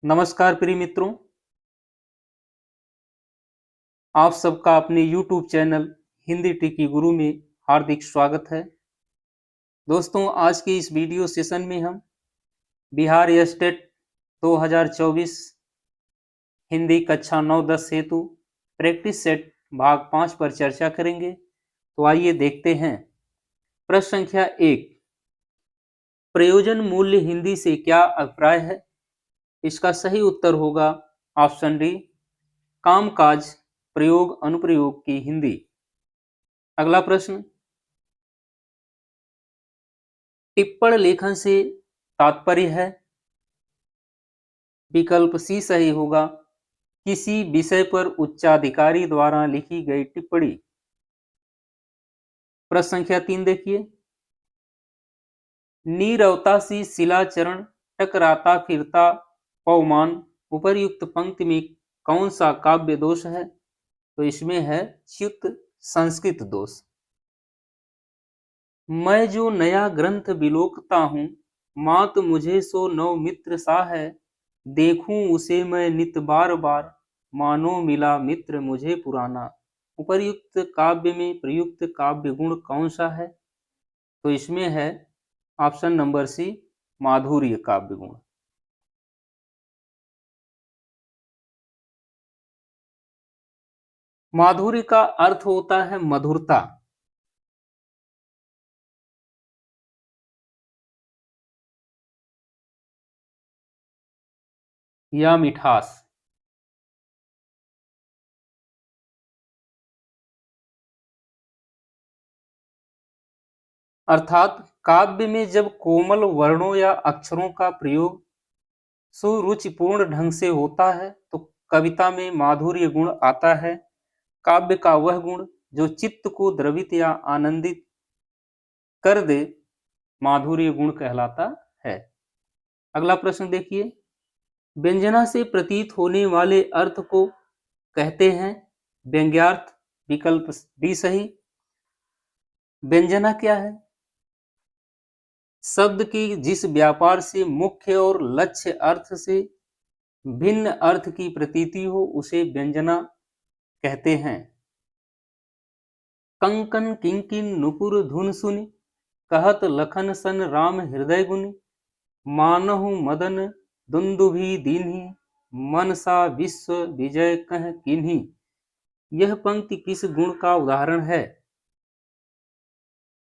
नमस्कार प्रिय मित्रों, आप सबका अपने YouTube चैनल हिंदी टिकी गुरु में हार्दिक स्वागत है। दोस्तों, आज के इस वीडियो सेशन में हम बिहार स्टेट 2024 हिंदी कक्षा 9-10 हेतु प्रैक्टिस सेट भाग 5 पर चर्चा करेंगे। तो आइए देखते हैं। प्रश्न संख्या 1, प्रयोजन मूल्य हिंदी से क्या अभिप्राय है? इसका सही उत्तर होगा ऑप्शन डी, कामकाज, प्रयोग अनुप्रयोग की हिंदी। अगला प्रश्न, टिप्पण लेखन से तात्पर्य है? विकल्प सी सही होगा, किसी विषय पर उच्चाधिकारी द्वारा लिखी गई टिप्पणी। प्रश्न संख्या 3 देखिए, नीरवता सी शिला चरण टकराता फिरता पवमान उपर्युक्त पंक्ति में कौन सा काव्य दोष है? तो इसमें है च्युत संस्कृत दोष। मैं जो नया ग्रंथ बिलोकता हूँ, मात मुझे सो नव मित्र सा है, देखूं उसे मैं नित बार बार, मानो मिला मित्र मुझे पुराना। उपर्युक्त काव्य में प्रयुक्त काव्य गुण कौन सा है? तो इसमें है ऑप्शन नंबर सी, माधुर्य काव्य गुण। माधुर्य का अर्थ होता है मधुरता। या मिठास। अर्थात काव्य में जब कोमल वर्णों या अक्षरों का प्रयोग सुरुचिपूर्ण ढंग से होता है तो कविता में माधुर्य गुण आता है। काव्य का वह गुण जो चित्त को द्रवित या आनंदित कर दे, माधुर्य गुण कहलाता है। अगला प्रश्न देखिए, व्यंजना से प्रतीत होने वाले अर्थ को कहते हैं व्यंग्यार्थ। विकल्प डी सही। व्यंजना क्या है? शब्द की जिस व्यापार से मुख्य और लक्ष्य अर्थ से भिन्न अर्थ की प्रतीति हो उसे व्यंजना कहते हैं। कंकन किंकिन नुपुर धुन सुनि, कहत लखन सन राम हृदय गुनि, मानहु मदन दुंदुभि दीन्ही, मनसा विश्व विजय कह किन्ही। यह पंक्ति किस गुण का उदाहरण है?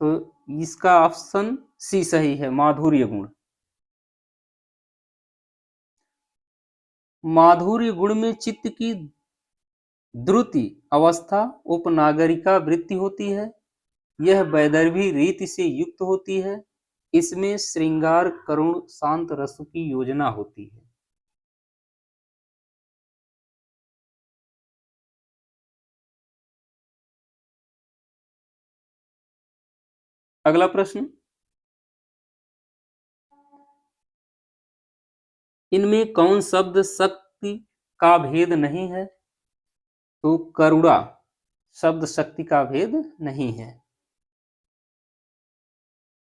तो इसका ऑप्शन सी सही है, माधुर्य गुण। माधुर्य गुण में चित्त की द्रुति अवस्था उपनागरिका वृत्ति होती है। यह वैदर्भी रीति से युक्त होती है। इसमें श्रृंगार करुण शांत रस की योजना होती है। अगला प्रश्न, इनमें कौन शब्द शक्ति का भेद नहीं है? तो करुणा शब्द शक्ति का भेद नहीं है।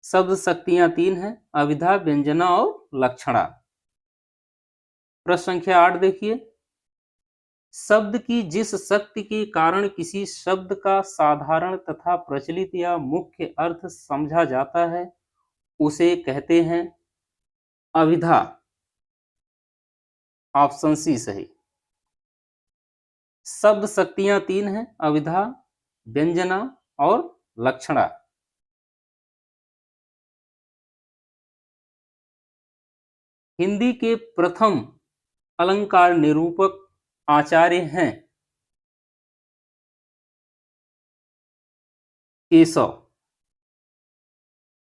शब्द शक्तियां 3 हैं, अभिधा, व्यंजना और लक्षणा। प्रश्न संख्या 8 देखिए, शब्द की जिस शक्ति के कारण किसी शब्द का साधारण तथा प्रचलित या मुख्य अर्थ समझा जाता है उसे कहते हैं अभिधा। ऑप्शन सी सही। शब्द शक्तियां 3 हैं, अभिधा, व्यंजना और लक्षणा। हिंदी के प्रथम अलंकार निरूपक आचार्य हैं केशव।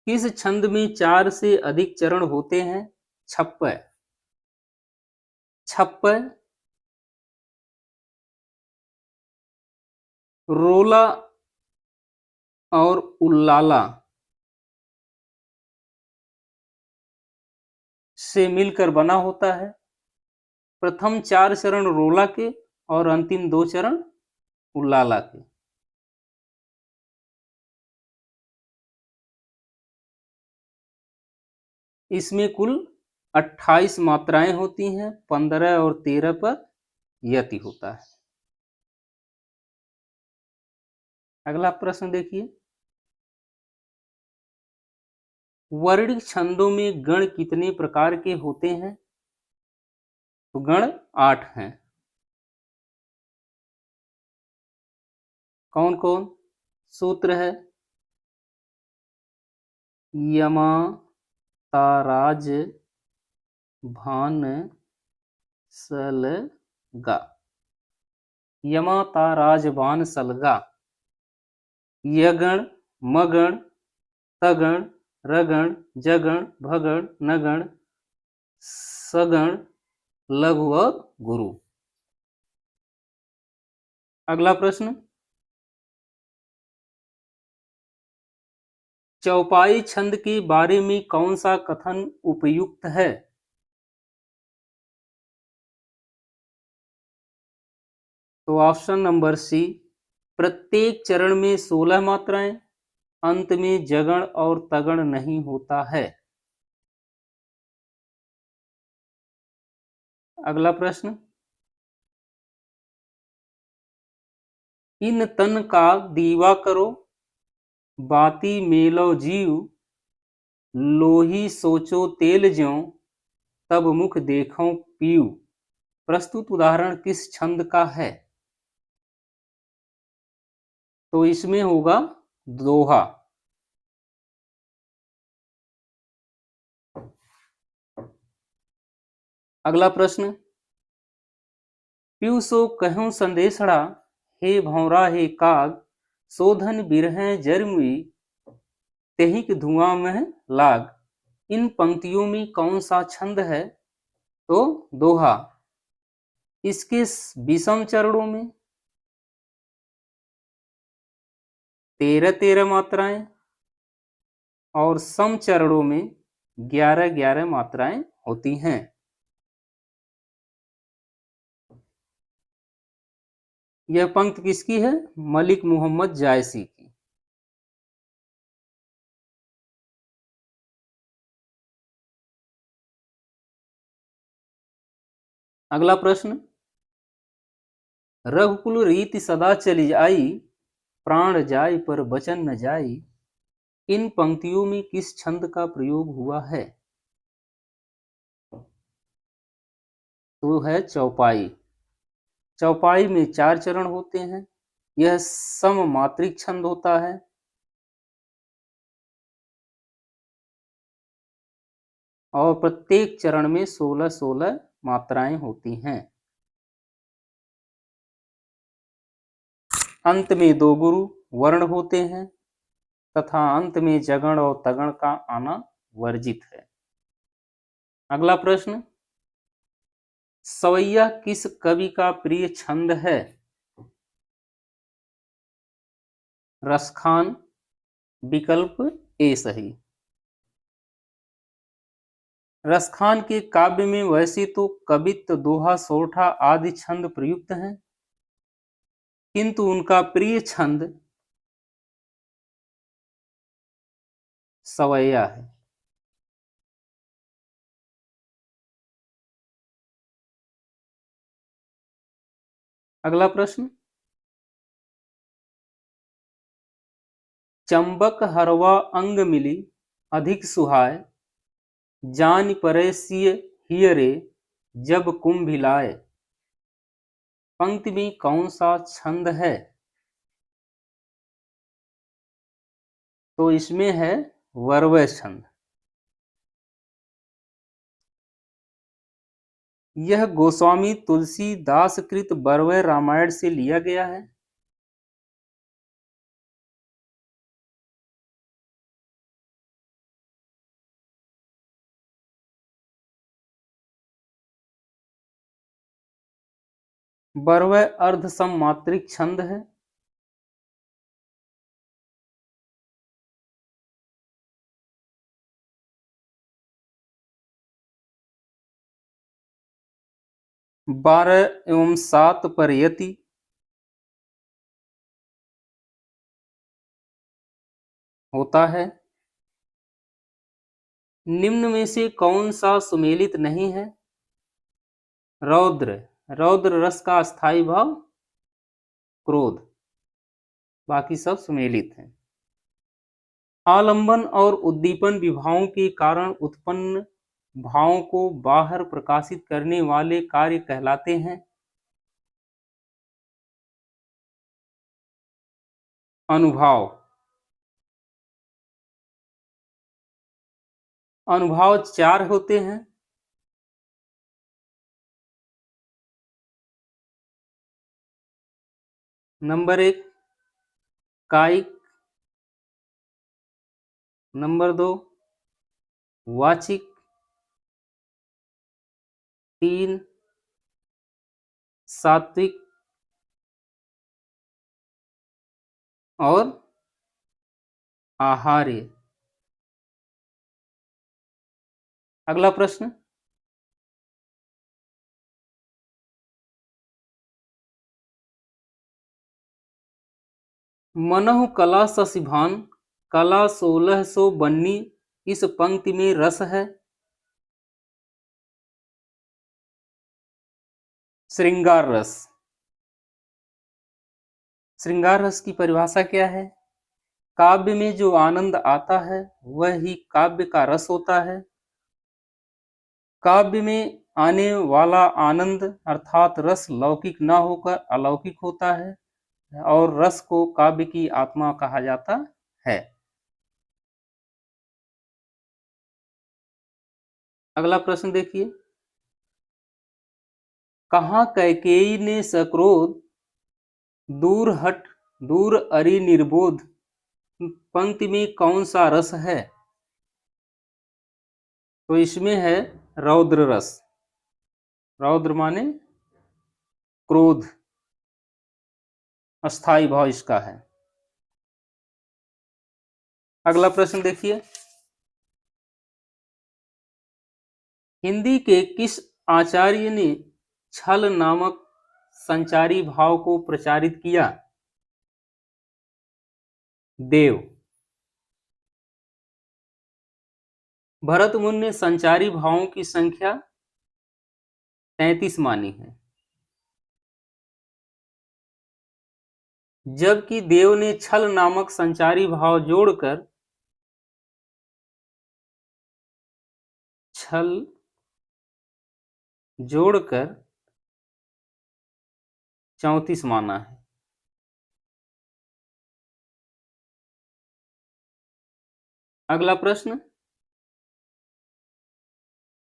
किस छंद में 4 से अधिक चरण होते हैं? छप्पय, छप्पय, रोला और उल्लाला से मिलकर बना होता है। प्रथम 4 चरण रोला के और अंतिम 2 चरण उल्लाला के। इसमें कुल 28 मात्राएं होती हैं, 15 और 13 पर यति होता है। अगला प्रश्न देखिए, वर्णिक छंदों में गण कितने प्रकार के होते हैं? तो गण 8 हैं। कौन कौन? सूत्र है यमा, ताराज, भान, सलगा। यमा, ताराज, भान, सलगा। यगण, मगण, तगण, रगण, जगण, भगण, नगण, सगण, लघु और गुरु। अगला प्रश्न, चौपाई छंद के बारे में कौन सा कथन उपयुक्त है? तो ऑप्शन नंबर सी, प्रत्येक चरण में 16 मात्राएं, अंत में जगण और तगण नहीं होता है। अगला प्रश्न, इन तन का दीवा करो, बाती मेलो जीव, लोही सोचो तेल ज्यों, तब मुख देखो पीऊ। प्रस्तुत उदाहरण किस छंद का है? तो इसमें होगा दोहा। अगला प्रश्न, पीऊ सो कहूं संदेशड़ा, हे भौरा हे काग, शोधन बिरह जरमुई, तेहिक धुआं में लाग। इन पंक्तियों में कौन सा छंद है? तो दोहा। इसके विषम चरणों में 13-13 मात्राएं और सम चरणों में 11-11 मात्राएं होती हैं। यह पंक्ति किसकी है? मलिक मोहम्मद जायसी की। अगला प्रश्न, रघुकुल रीति सदा चली आई, प्राण जाय पर बचन न जाई। इन पंक्तियों में किस छंद का प्रयोग हुआ है? तो है चौपाई। चौपाई में 4 चरण होते हैं। यह सम मात्रिक छंद होता है। और प्रत्येक चरण में 16-16 मात्राएं होती हैं। अंत में 2 गुरु वर्ण होते हैं तथा अंत में जगण और तगण का आना वर्जित है। अगला प्रश्न, सवैया किस कवि का प्रिय छंद है? रसखान, विकल्प ए सही। रसखान के काव्य में वैसे तो कवित्व, दोहा, सोरठा आदि छंद प्रयुक्त हैं, किंतु उनका प्रिय छंद सवैया है। अगला प्रश्न, चंबक हरवा अंग मिली, अधिक सुहाय, जान परे सिय हियरे, जब कुंभिलाए। पंक्ति में कौन सा छंद है? तो इसमें है वर्वय छंद। यह गोस्वामी तुलसीदास कृत वर्वय रामायण से लिया गया है। वर्वय अर्ध सममात्रिक छंद है। बारह एवं 7 पर यति होता है। निम्न में से कौन सा सुमेलित नहीं है? रौद्र, रौद्र रस का स्थायी भाव क्रोध, बाकी सब सुमेलित हैं। आलंबन और उद्दीपन विभावों के कारण उत्पन्न भावों को बाहर प्रकाशित करने वाले कार्य कहलाते हैं। अनुभाव, अनुभाव 4 होते हैं। नंबर 1 कायिक, नंबर 2 वाचिक, 3 सात्विक और आहार्य। अगला प्रश्न, मनहु कला शशिभान कला 1692 इस पंक्ति में रस है। श्रृंगार रस, श्रृंगार रस की परिभाषा क्या है? काव्य में जो आनंद आता है वह ही काव्य का रस होता है। काव्य में आने वाला आनंद अर्थात रस लौकिक न होकर अलौकिक होता है और रस को काव्य की आत्मा कहा जाता है। अगला प्रश्न देखिए, कहाँ कैकेयी ने सक्रोध दूर हट दूर अरि निर्बोध पंक्ति में कौन सा रस है? तो इसमें है रौद्र रस। रौद्र माने क्रोध, अस्थाई भाव इसका है। अगला प्रश्न देखिए, हिंदी के किस आचार्य ने छल नामक संचारी भाव को प्रचारित किया? देव। भरत मुनि ने संचारी भावों की संख्या 33 मानी है, जबकि देव ने छल नामक संचारी भाव जोड़कर छल जोड़कर 34 माना है। अगला प्रश्न,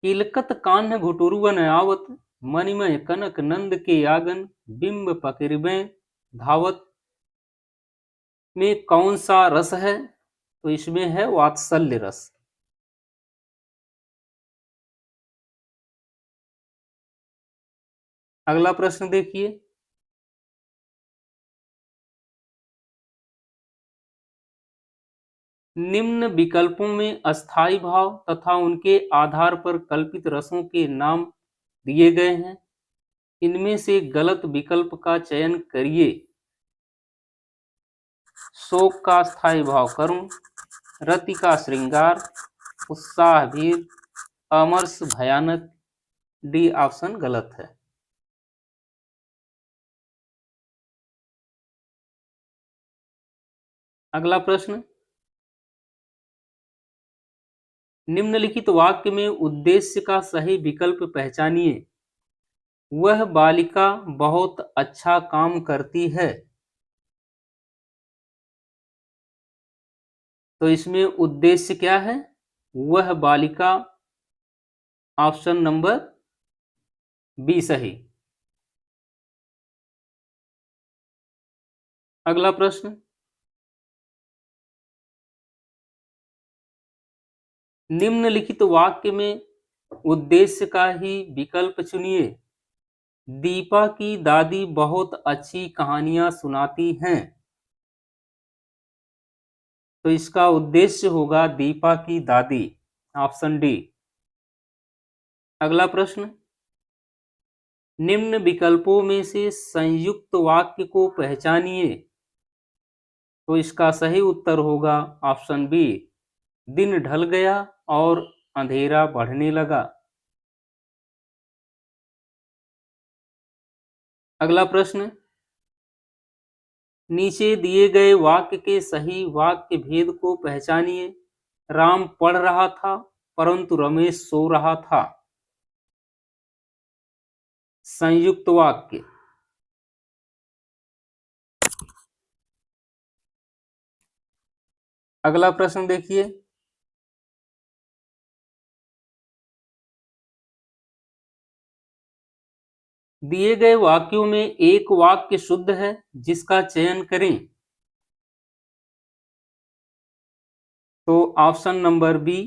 किलकत कान्ह घुटुरुवन आवत मणिमय कनक नंद के आगन बिंब पकिरबे धावत में कौन सा रस है? तो इसमें है वात्सल्य रस। अगला प्रश्न देखिए, निम्न विकल्पों में अस्थाई भाव तथा उनके आधार पर कल्पित रसों के नाम दिए गए हैं। इनमें से गलत विकल्प का चयन करिए। शोक का स्थायी भाव करुण, रति का श्रृंगार, उत्साह भीर, अमरस भयानक। डी ऑप्शन गलत है। अगला प्रश्न, निम्नलिखित वाक्य में उद्देश्य का सही विकल्प पहचानिए। वह बालिका बहुत अच्छा काम करती है। तो इसमें उद्देश्य क्या है? वह बालिका, ऑप्शन नंबर बी सही। अगला प्रश्न, निम्नलिखित वाक्य में उद्देश्य का ही विकल्प चुनिए। दीपा की दादी बहुत अच्छी कहानियां सुनाती हैं। तो इसका उद्देश्य होगा दीपा की दादी, ऑप्शन डी। अगला प्रश्न, निम्न विकल्पों में से संयुक्त वाक्य को पहचानिए। तो इसका सही उत्तर होगा ऑप्शन बी, दिन ढल गया और अंधेरा बढ़ने लगा। अगला प्रश्न, नीचे दिए गए वाक्य के सही वाक्य भेद को पहचानिए। राम पढ़ रहा था परंतु रमेश सो रहा था। संयुक्त वाक्य। अगला प्रश्न देखिए, दिए गए वाक्यों में एक वाक्य शुद्ध है जिसका चयन करें। तो ऑप्शन नंबर बी,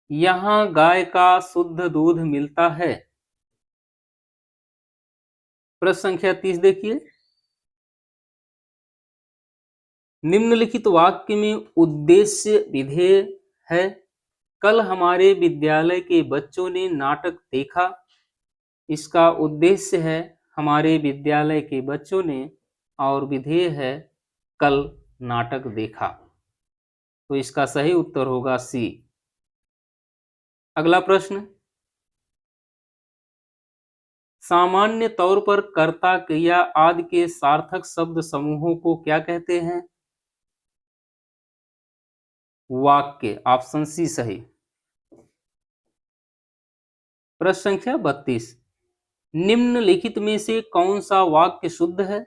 यहां गाय का शुद्ध दूध मिलता है। प्रश्न संख्या 30 देखिए, निम्नलिखित वाक्य में उद्देश्य विधेय है। कल हमारे विद्यालय के बच्चों ने नाटक देखा। इसका उद्देश्य है हमारे विद्यालय के बच्चों ने, और विधेय है कल नाटक देखा। तो इसका सही उत्तर होगा सी। अगला प्रश्न, सामान्य तौर पर कर्ता, क्रिया आदि के सार्थक शब्द समूहों को क्या कहते हैं? वाक्य। ऑप्शन सी सही। प्रश्न संख्या 32, निम्नलिखित में से कौन सा वाक्य शुद्ध है?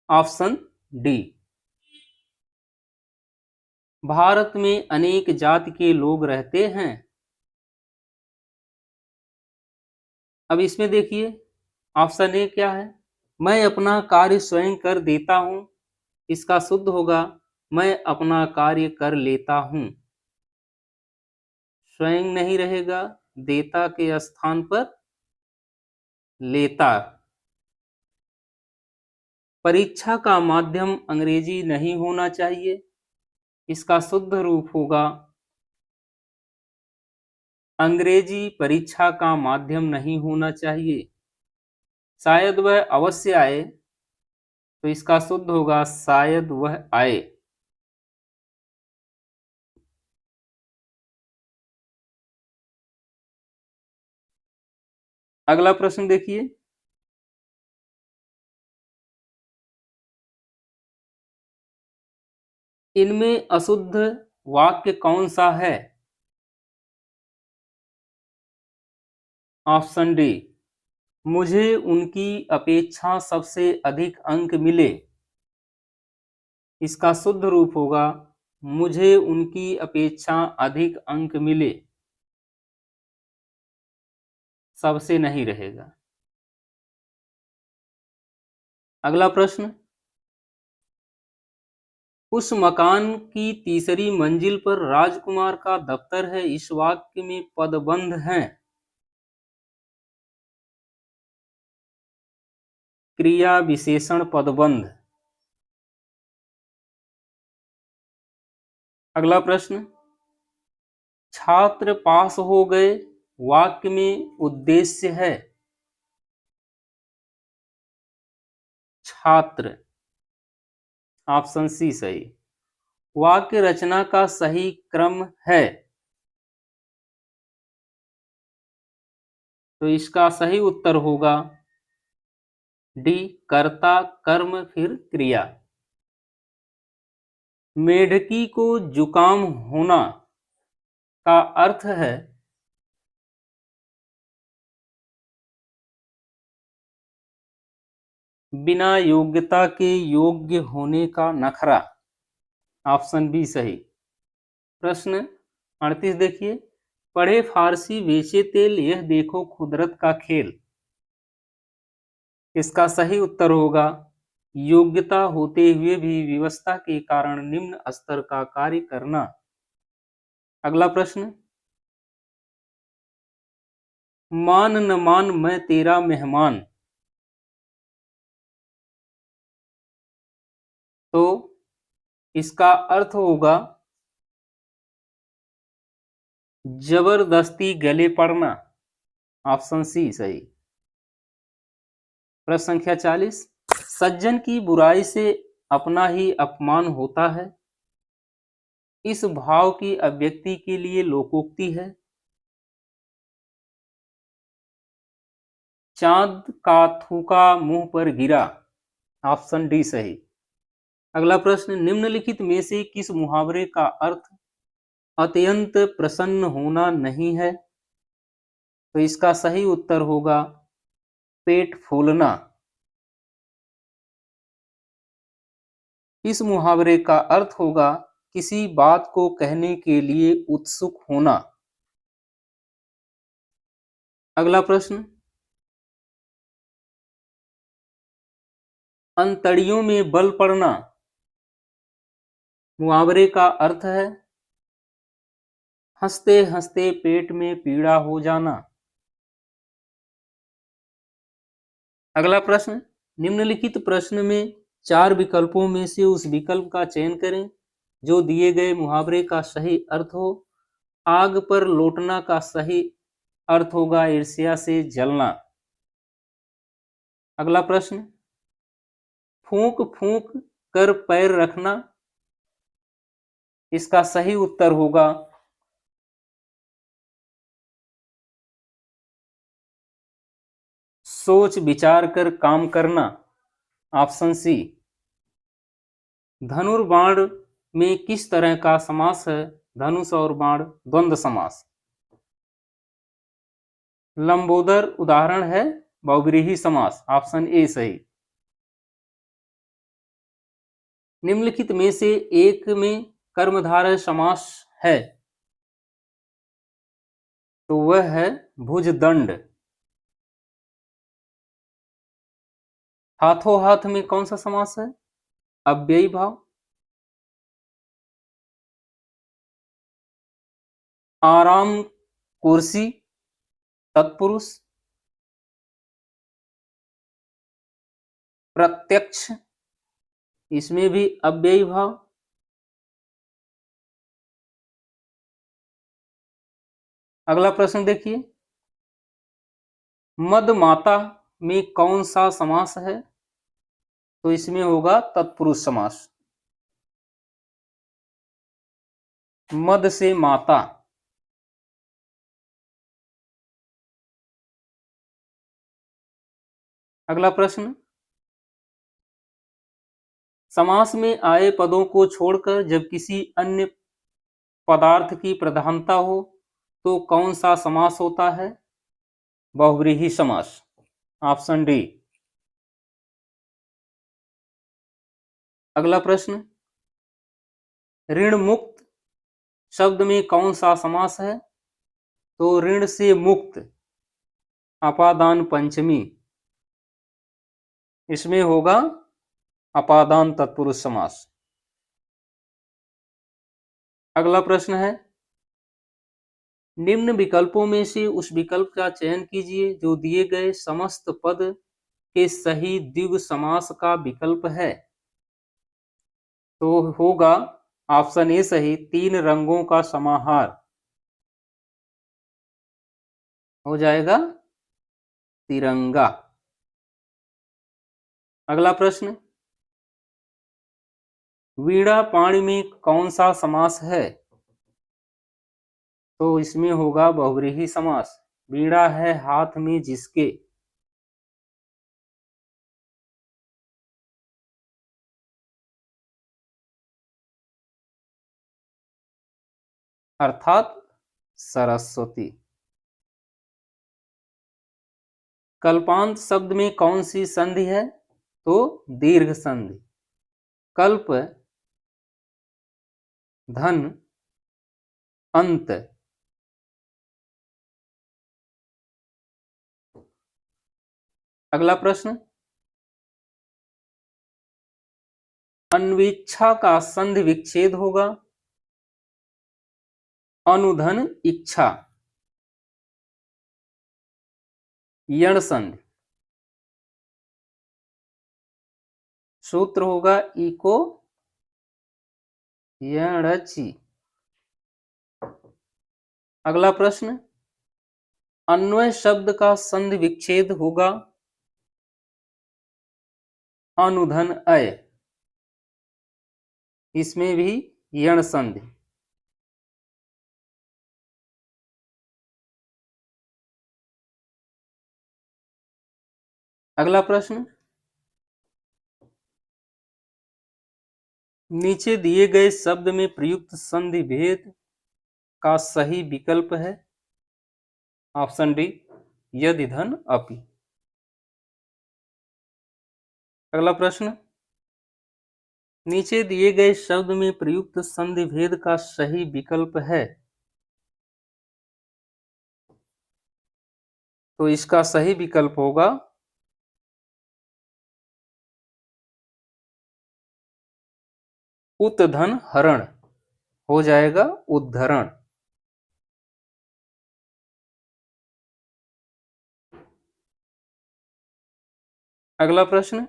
ऑप्शन डी, भारत में अनेक जाति के लोग रहते हैं। अब इसमें देखिए, ऑप्शन ए क्या है? मैं अपना कार्य स्वयं कर देता हूं। इसका शुद्ध होगा मैं अपना कार्य कर लेता हूं। स्वयं नहीं रहेगा, देता के स्थान पर लेता। परीक्षा का माध्यम अंग्रेजी नहीं होना चाहिए। इसका शुद्ध रूप होगा अंग्रेजी परीक्षा का माध्यम नहीं होना चाहिए। शायद वह अवश्य आए। तो इसका शुद्ध होगा शायद वह आए। अगला प्रश्न देखिए, इनमें अशुद्ध वाक्य कौन सा है? ऑप्शन डी, मुझे उनकी अपेक्षा सबसे अधिक अंक मिले। इसका शुद्ध रूप होगा मुझे उनकी अपेक्षा अधिक अंक मिले। सबसे नहीं रहेगा। अगला प्रश्न, उस मकान की तीसरी मंजिल पर राजकुमार का दफ्तर है। इस वाक्य में पदबंध हैं। क्रिया विशेषण पदबंध। अगला प्रश्न, छात्र पास हो गए वाक्य में उद्देश्य है। छात्र। ऑप्शन सी सही। वाक्य रचना का सही क्रम है। तो इसका सही उत्तर होगा डी, कर्ता कर्म फिर क्रिया। मेढकी को जुकाम होना का अर्थ है बिना योग्यता के योग्य होने का नखरा। ऑप्शन बी सही। प्रश्न 38 देखिए, पढ़े फारसी बेचे तेल, यह देखो कुदरत का खेल। इसका सही उत्तर होगा योग्यता होते हुए भी व्यवस्था के कारण निम्न स्तर का कार्य करना। अगला प्रश्न, मान न मान मैं तेरा मेहमान। तो इसका अर्थ होगा जबरदस्ती गले पड़ना। ऑप्शन सी सही। प्रश्न संख्या 40, सज्जन की बुराई से अपना ही अपमान होता है। इस भाव की अभिव्यक्ति के लिए लोकोक्ति है। चांद का थूका मुंह पर गिरा, ऑप्शन डी सही। अगला प्रश्न, निम्नलिखित में से किस मुहावरे का अर्थ अत्यंत प्रसन्न होना नहीं है? तो इसका सही उत्तर होगा पेट फूलना। इस मुहावरे का अर्थ होगा किसी बात को कहने के लिए उत्सुक होना। अगला प्रश्न, अंतड़ियों में बल पड़ना मुहावरे का अर्थ है हंसते हंसते पेट में पीड़ा हो जाना। अगला प्रश्न, निम्नलिखित प्रश्न में 4 विकल्पों में से उस विकल्प का चयन करें जो दिए गए मुहावरे का सही अर्थ हो। आग पर लौटना का सही अर्थ होगा ईर्ष्या से जलना। अगला प्रश्न, फूंक फूंक कर पैर रखना, इसका सही उत्तर होगा सोच विचार कर काम करना, ऑप्शन सी। धनुर्बाण में किस तरह का समास है? धनुष और बाण द्वंद्व समास। लंबोदर उदाहरण है बहुव्रीहि समास, ऑप्शन ए सही। निम्नलिखित में से एक में कर्मधारय समास है तो वह है भुजदंड। हाथों हाथ में कौन सा समास है? अव्ययी भाव। आराम कुर्सी तत्पुरुष। प्रत्यक्ष, इसमें भी अव्ययी भाव। अगला प्रश्न देखिए, मदमाता में कौन सा समास है? तो इसमें होगा तत्पुरुष समास। मद से माता। अगला प्रश्न, समास में आए पदों को छोड़कर जब किसी अन्य पदार्थ की प्रधानता हो तो कौन सा समास होता है? बहुव्रीहि समास, ऑप्शन डी। अगला प्रश्न, ऋण मुक्त शब्द में कौन सा समास है? तो ऋण से मुक्त अपादान पंचमी, इसमें होगा अपादान तत्पुरुष समास। अगला प्रश्न है, निम्न विकल्पों में से उस विकल्प का चयन कीजिए जो दिए गए समस्त पद के सही द्विगु समास का विकल्प है। तो होगा ऑप्शन ए सही, 3 रंगों का समाहार हो जाएगा तिरंगा। अगला प्रश्न, वीणा पाणी में कौन सा समास है? तो इसमें होगा बहुव्रीहि समास। वीणा है हाथ में जिसके। अर्थात सरस्वती। कल्पांत शब्द में कौन सी संधि है? तो दीर्घ संधि। कल्प, धन, अंत। अगला प्रश्न, अन्वीक्षा का संधि विच्छेद होगा अनुधन इच्छा, यण संधि। सूत्र होगा इको यणचि। अगला प्रश्न, अन्वय शब्द का संधि विच्छेद होगा अनुधन अय, इसमें भी यण संधि। अगला प्रश्न, नीचे दिए गए शब्द में प्रयुक्त संधि भेद का सही विकल्प है। ऑप्शन डी, यदि धन अपि। अगला प्रश्न, नीचे दिए गए शब्द में प्रयुक्त संधि भेद का सही विकल्प है, तो इसका सही विकल्प होगा उत्धन हरण, हो जाएगा उद्धरण। अगला प्रश्न,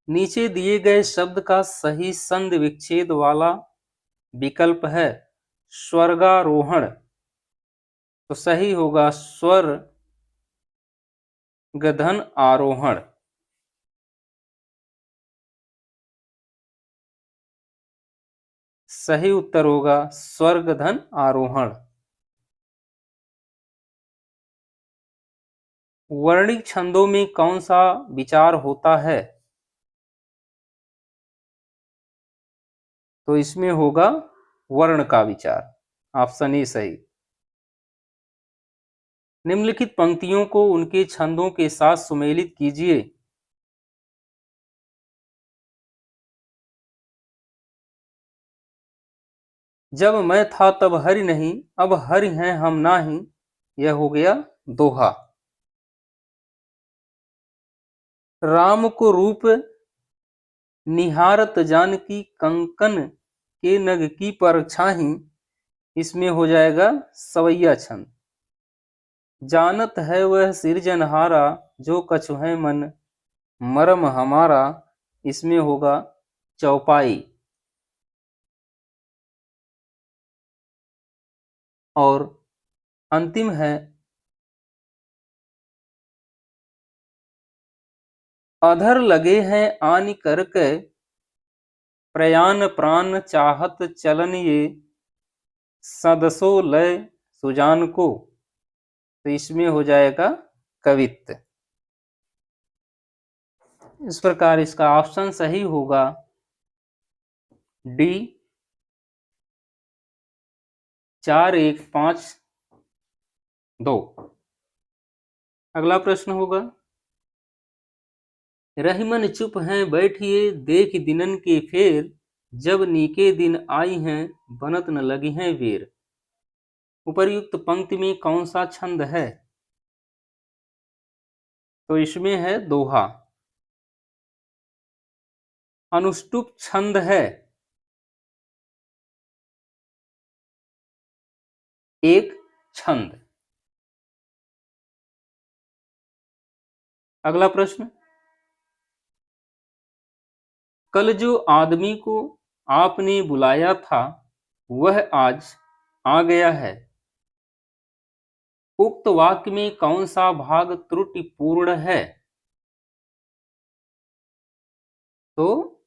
नीचे दिए गए शब्द का सही संधि विच्छेद वाला विकल्प है स्वर्गारोहण, तो सही होगा स्वर्गधन आरोहण। सही उत्तर होगा स्वर्गधन आरोहण। वर्णिक छंदों में कौन सा विचार होता है, तो इसमें होगा वर्ण का विचार। ऑप्शन ए सही। निम्नलिखित पंक्तियों को उनके छंदों के साथ सुमेलित कीजिए। जब मैं था तब हरि नहीं, अब हरि हैं हम नाही, यह हो गया दोहा। राम को रूप निहारत जानकी, कंकन के नग की परछाही, इसमें हो जाएगा सवैया छंद। जानत है वह सिरजनहारा, जो कछु है मन मरम हमारा, इसमें होगा चौपाई। और अंतिम है अधर लगे हैं आनि करके, प्रयाण प्राण चाहत चलन ये, सदसो लय सुजान को, तो इसमें हो जाएगा कवित्त। इस प्रकार इसका ऑप्शन सही होगा डी 4152। अगला प्रश्न होगा, रहीमन चुप हैं बैठिए, देख दिनन के फेर, जब नीके दिन आई हैं बनत न लगी हैं वेर। उपर्युक्त पंक्ति में कौन सा छंद है, तो इसमें है दोहा। अनुष्टुप छंद है एक छंद। अगला प्रश्न, कल जो आदमी को आपने बुलाया था वह आज आ गया है, उक्त वाक्य में कौन सा भाग त्रुटिपूर्ण है, तो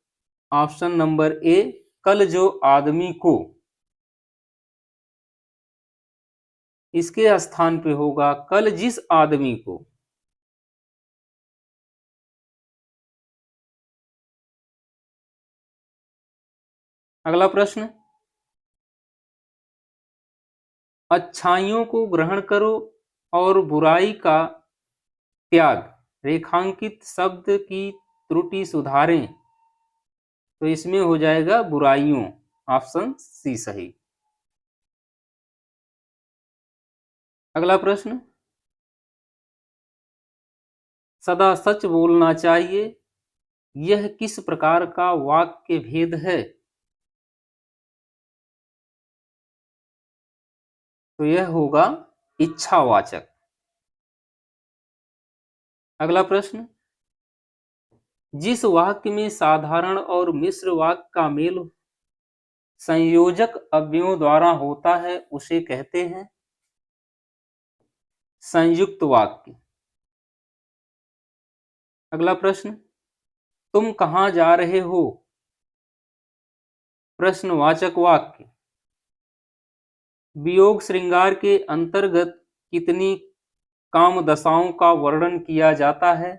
ऑप्शन नंबर ए, कल जो आदमी को, इसके स्थान पे होगा कल जिस आदमी को। अगला प्रश्न, अच्छाइयों को ग्रहण करो और बुराई का त्याग, रेखांकित शब्द की त्रुटि सुधारें, तो इसमें हो जाएगा बुराइयों। ऑप्शन सी सही। अगला प्रश्न, सदा सच बोलना चाहिए, यह किस प्रकार का वाक्य भेद है, तो यह होगा इच्छावाचक। अगला प्रश्न, जिस वाक्य में साधारण और मिश्र वाक्य का मेल संयोजक अव्ययों द्वारा होता है उसे कहते हैं संयुक्त वाक्य। अगला प्रश्न, तुम कहां जा रहे हो, प्रश्नवाचक वाक्य। वियोग श्रृंगार के अंतर्गत कितनी काम दशाओं का वर्णन किया जाता है?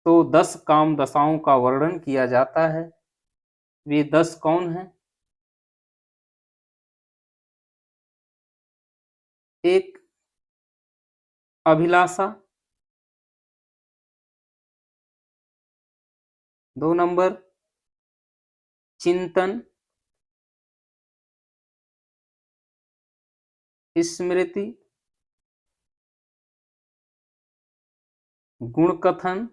तो 10 काम दशाओं का वर्णन किया जाता है। वे 10 कौन हैं? एक, अभिलाषा। 2 नंबर, चिंतन। स्मृति। गुण कथन।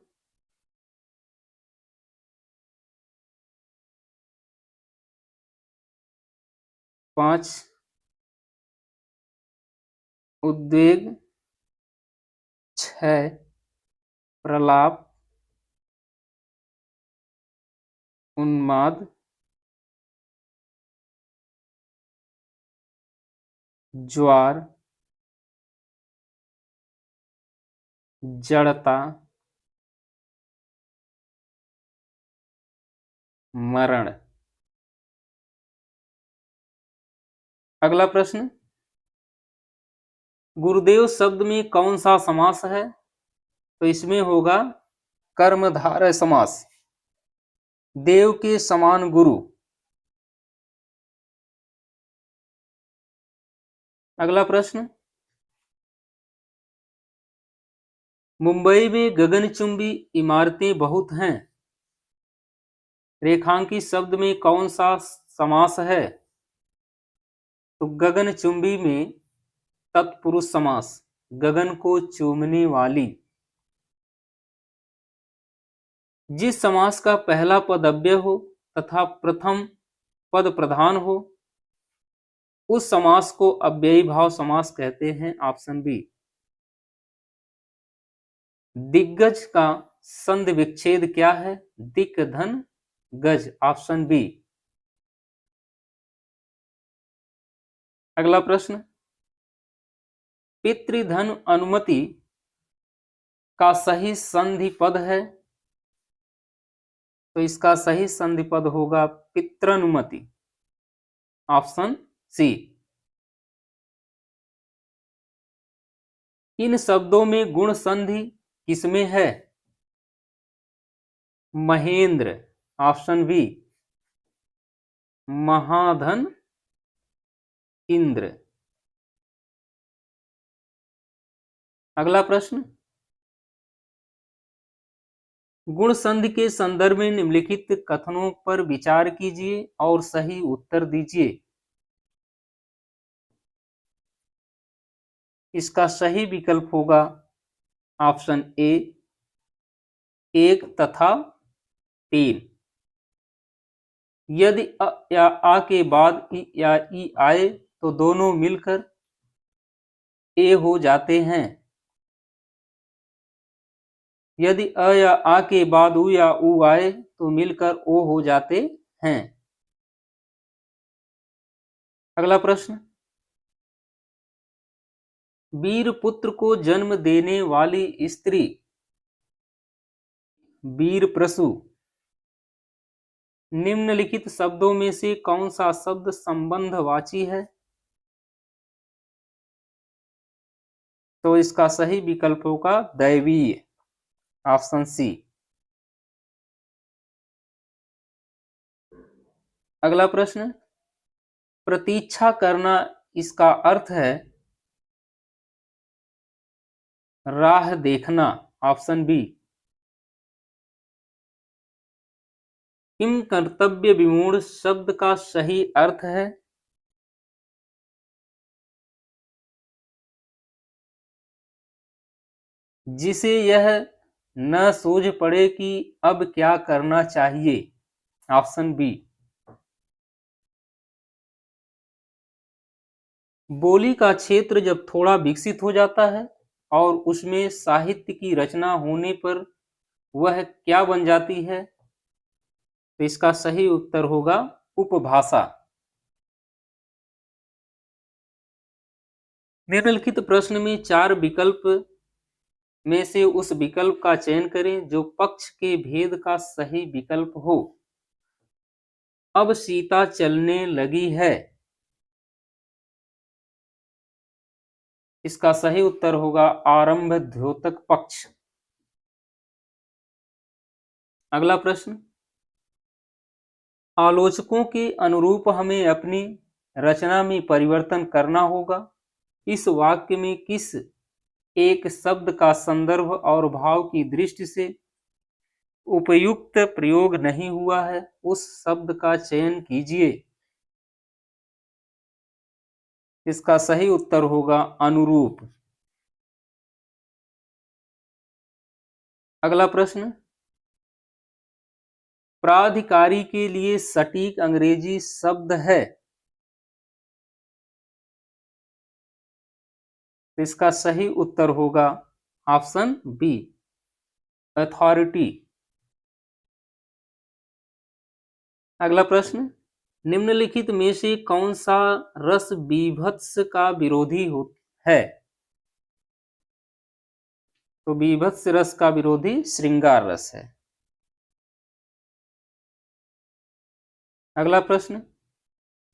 5, उद्वेग। 6, प्रलाप। उन्माद। ज्वार। जड़ता। मरण। अगला प्रश्न, गुरुदेव शब्द में कौन सा समास है? तो इसमें होगा कर्मधारय समास। देव के समान गुरु। अगला प्रश्न, मुंबई में गगनचुंबी इमारतें बहुत हैं। रेखांकित शब्द में कौन सा समास है? तो गगनचुंबी में तत्पुरुष समास, गगन को चूमने वाली। जिस समास का पहला पद अव्यय हो तथा प्रथम पद प्रधान हो, उस समास को अव्ययी भाव समास कहते हैं। Option B. दिग्गज का संधि विच्छेद क्या है? दिक धन गज। Option B. अगला प्रश्न, पितृधन अनुमति का सही संधि पद है? तो इसका सही संधि पद होगा पितृनुमति। Option C. इन शब्दों में गुण संधि किसमें है? महेंद्र। Option B. महाधन इंद्र। अगला प्रश्न, गुण संधि के संदर्भ में निम्नलिखित कथनों पर विचार कीजिए और सही उत्तर दीजिए। इसका सही विकल्प होगा ऑप्शन ए, 1 तथा 3। यदि अ या आ के बाद इ या ई आए तो दोनों मिलकर ए हो जाते हैं। यदि अ या आ के बाद उ या उ आए तो मिलकर ओ हो जाते हैं। अगला प्रश्न, वीर पुत्र को जन्म देने वाली स्त्री वीर प्रसु। निम्नलिखित शब्दों में से कौन सा शब्द संबंधवाची है? तो इसका सही विकल्प होगा दैवीय। Option C. अगला प्रश्न, प्रतीक्षा करना इसका अर्थ है राह देखना। Option B. किम कर्तव्य विमूढ़ शब्द का सही अर्थ है? जिसे यह न सूझ पड़े कि अब क्या करना चाहिए। Option B. बोली का क्षेत्र जब थोड़ा विकसित हो जाता है और उसमें साहित्य की रचना होने पर वह क्या बन जाती है? तो इसका सही उत्तर होगा उपभाषा। निम्नलिखित प्रश्न में 4 विकल्प में से उस विकल्प का चयन करें जो पक्ष के भेद का सही विकल्प हो। अब सीता चलने लगी है। इसका सही उत्तर होगा आरंभ द्योतक पक्ष। अगला प्रश्न, आलोचकों के अनुरूप हमें अपनी रचना में परिवर्तन करना होगा। इस वाक्य में किस एक शब्द का संदर्भ और भाव की दृष्टि से उपयुक्त प्रयोग नहीं हुआ है, उस शब्द का चयन कीजिए। इसका सही उत्तर होगा अनुरूप। अगला प्रश्न, प्राधिकारी के लिए सटीक अंग्रेजी शब्द है। इसका सही उत्तर होगा ऑप्शन बी, अथॉरिटी। अगला प्रश्न, निम्नलिखित में से कौन सा रस बीभत्स का विरोधी है? तो बीभत्स रस का विरोधी श्रृंगार रस है। अगला प्रश्न,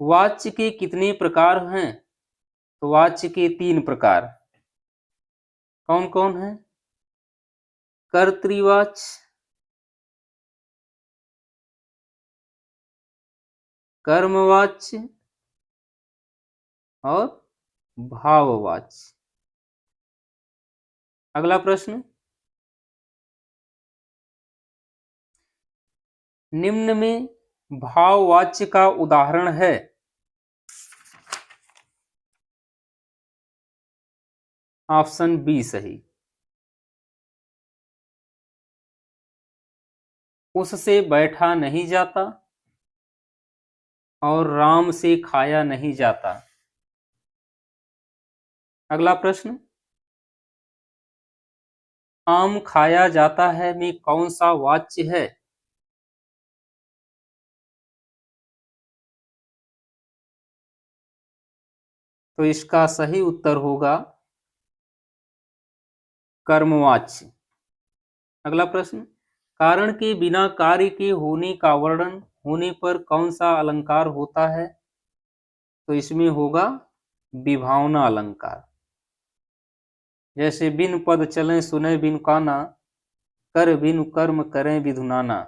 वाच्य के कितने प्रकार हैं? तो वाच्य के 3 प्रकार। कौन कौन है? कर्तृवाच्य, कर्मवाच्य और भाववाच्य। अगला प्रश्न, निम्न में भाववाच्य का उदाहरण है। ऑप्शन बी सही। उससे बैठा नहीं जाता और राम से खाया नहीं जाता। अगला प्रश्न, आम खाया जाता है में कौन सा वाच्य है? तो इसका सही उत्तर होगा कर्मवाच्य। अगला प्रश्न, कारण के बिना कार्य के होने का वर्णन होने पर कौन सा अलंकार होता है? तो इसमें होगा विभावना अलंकार। जैसे बिन पद चलें सुने बिन काना, कर बिन कर्म करें विधु नाना।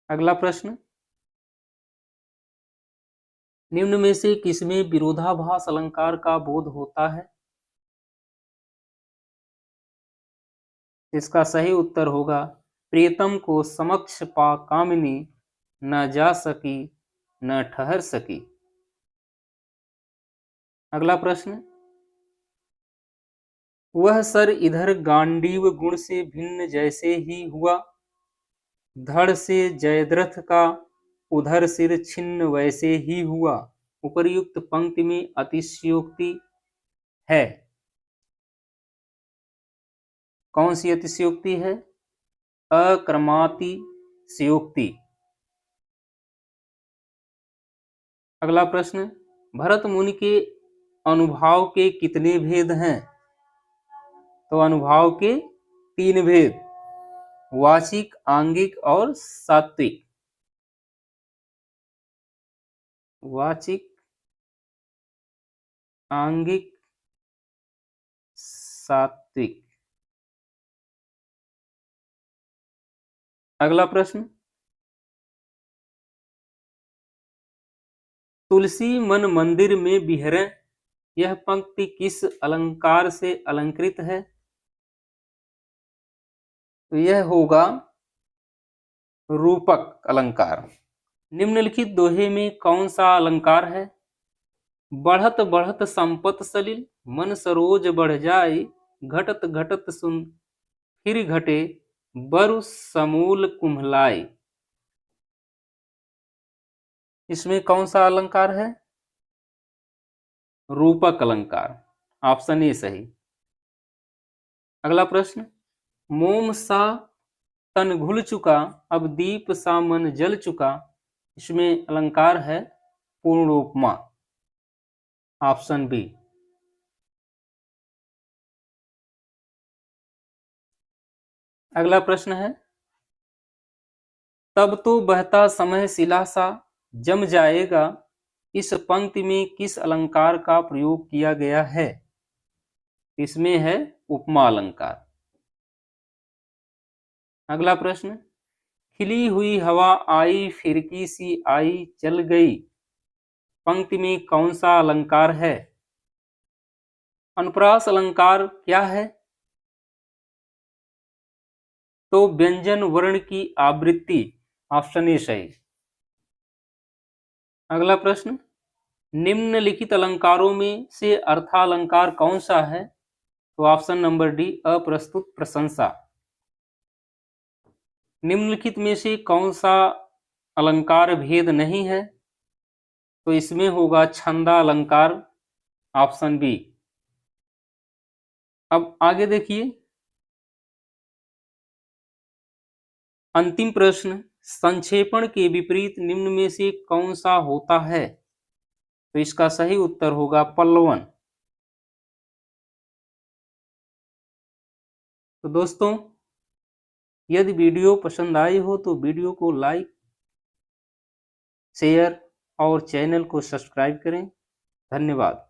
अगला प्रश्न, निम्न में से किसमें विरोधाभास अलंकार का बोध होता है? इसका सही उत्तर होगा प्रियतम को समक्ष पा कामिनी, न जा सकी न ठहर सकी। अगला प्रश्न, वह सर इधर गांडीव गुण से भिन्न जैसे ही हुआ, धड़ से जयद्रथ का उधर सिर छिन्न वैसे ही हुआ। उपर्युक्त पंक्ति में अतिशयोक्ति है। कौन सी अतिशयोक्ति है? अक्रमातिशयोक्ति। अगला प्रश्न, भरत मुनि के अनुभाव के कितने भेद हैं? तो अनुभाव के 3 भेद, वाचिक, आंगिक और सात्विक। वाचिक, आंगिक, सात्विक। अगला प्रश्न, तुलसी मन मंदिर में बिहरे, यह पंक्ति किस अलंकार से अलंकृत है? तो यह होगा रूपक अलंकार। निम्नलिखित दोहे में कौन सा अलंकार है? बढ़त बढ़त संपत सलिल, मन सरोज बढ़ जाए, घटत घटत सुन फिर घटे, बरु समूल कुम्हलाए। इसमें कौन सा अलंकार है? रूपक अलंकार। ऑप्शन ए सही। अगला प्रश्न, मोम सा तन घुल चुका, अब दीप सा मन जल चुका। इसमें अलंकार है पूर्णोपमा। Option B. अगला प्रश्न है, तब तो बहता समय शिला सा जम जाएगा। इस पंक्ति में किस अलंकार का प्रयोग किया गया है? इसमें है उपमा अलंकार। अगला प्रश्न, खिली हुई हवा आई फिरकी सी आई चल गई, पंक्ति में कौन सा अलंकार है? अनुप्रास अलंकार क्या है? तो व्यंजन वर्ण की आवृत्ति, ऑप्शन ए सही। अगला प्रश्न, निम्नलिखित अलंकारों में से अर्थालंकार कौन सा है? तो ऑप्शन नंबर डी, अप्रस्तुत प्रशंसा। निम्नलिखित में से कौन सा अलंकार भेद नहीं है? तो इसमें होगा छंदा अलंकार, ऑप्शन बी। अब आगे देखिए, अंतिम प्रश्न, संक्षेपण के विपरीत निम्न में से कौन सा होता है? तो इसका सही उत्तर होगा पल्लवन। तो दोस्तों, यदि वीडियो पसंद आई हो तो वीडियो को लाइक, शेयर और चैनल को सब्सक्राइब करें। धन्यवाद।